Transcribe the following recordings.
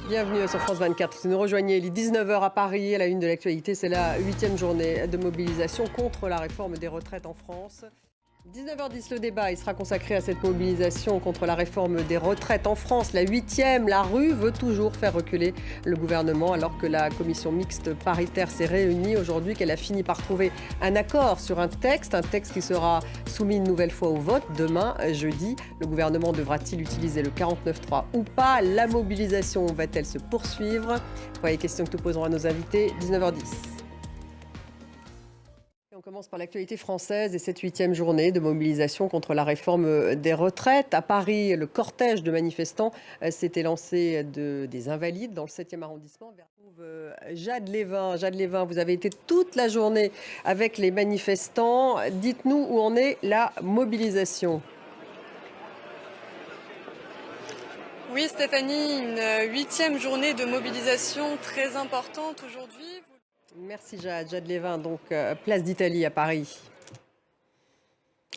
Bienvenue sur France 24. Si vous nous rejoignez, il est 19h à Paris. À la une de l'actualité, c'est la 8e journée de mobilisation contre la réforme des retraites en France. 19h10, le débat il sera consacré à cette mobilisation contre la réforme des retraites en France. La 8e, la rue veut toujours faire reculer le gouvernement alors que la commission mixte paritaire s'est réunie aujourd'hui, qu'elle a fini par trouver un accord sur un texte qui sera soumis une nouvelle fois au vote demain, jeudi. Le gouvernement devra-t-il utiliser le 49.3 ou pas? La mobilisation va-t-elle se poursuivre? Voilà les questions que nous poserons à nos invités. 19h10. On commence par l'actualité française et cette 8e journée de mobilisation contre la réforme des retraites. À Paris, le cortège de manifestants s'était lancé des Invalides dans le 7e arrondissement. Jade Lévin. Jade Lévin, vous avez été toute la journée avec les manifestants. Dites-nous où en est la mobilisation. Oui Stéphanie, une 8e journée de mobilisation très importante aujourd'hui. Merci Jade. Jade Lévin, donc place d'Italie à Paris.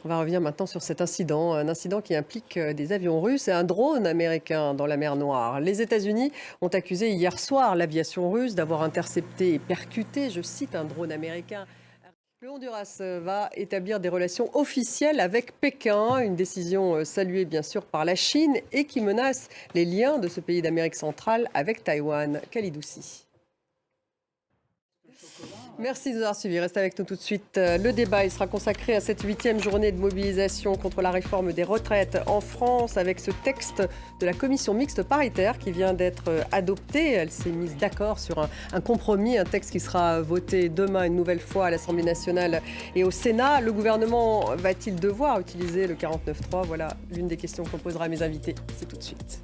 On va revenir maintenant sur cet incident, un incident qui implique des avions russes et un drone américain dans la mer Noire. Les États-Unis ont accusé hier soir l'aviation russe d'avoir intercepté et percuté, je cite, un drone américain. Le Honduras va établir des relations officielles avec Pékin, une décision saluée bien sûr par la Chine et qui menace les liens de ce pays d'Amérique centrale avec Taïwan. Khalid. Merci de nous avoir suivis. Restez avec nous tout de suite. Le débat il sera consacré à cette 8e journée de mobilisation contre la réforme des retraites en France avec ce texte de la commission mixte paritaire qui vient d'être adopté. Elle s'est mise d'accord sur un compromis, un texte qui sera voté demain une nouvelle fois à l'Assemblée nationale et au Sénat. Le gouvernement va-t-il devoir utiliser le 49.3 ? Voilà l'une des questions qu'on posera à mes invités. C'est tout de suite.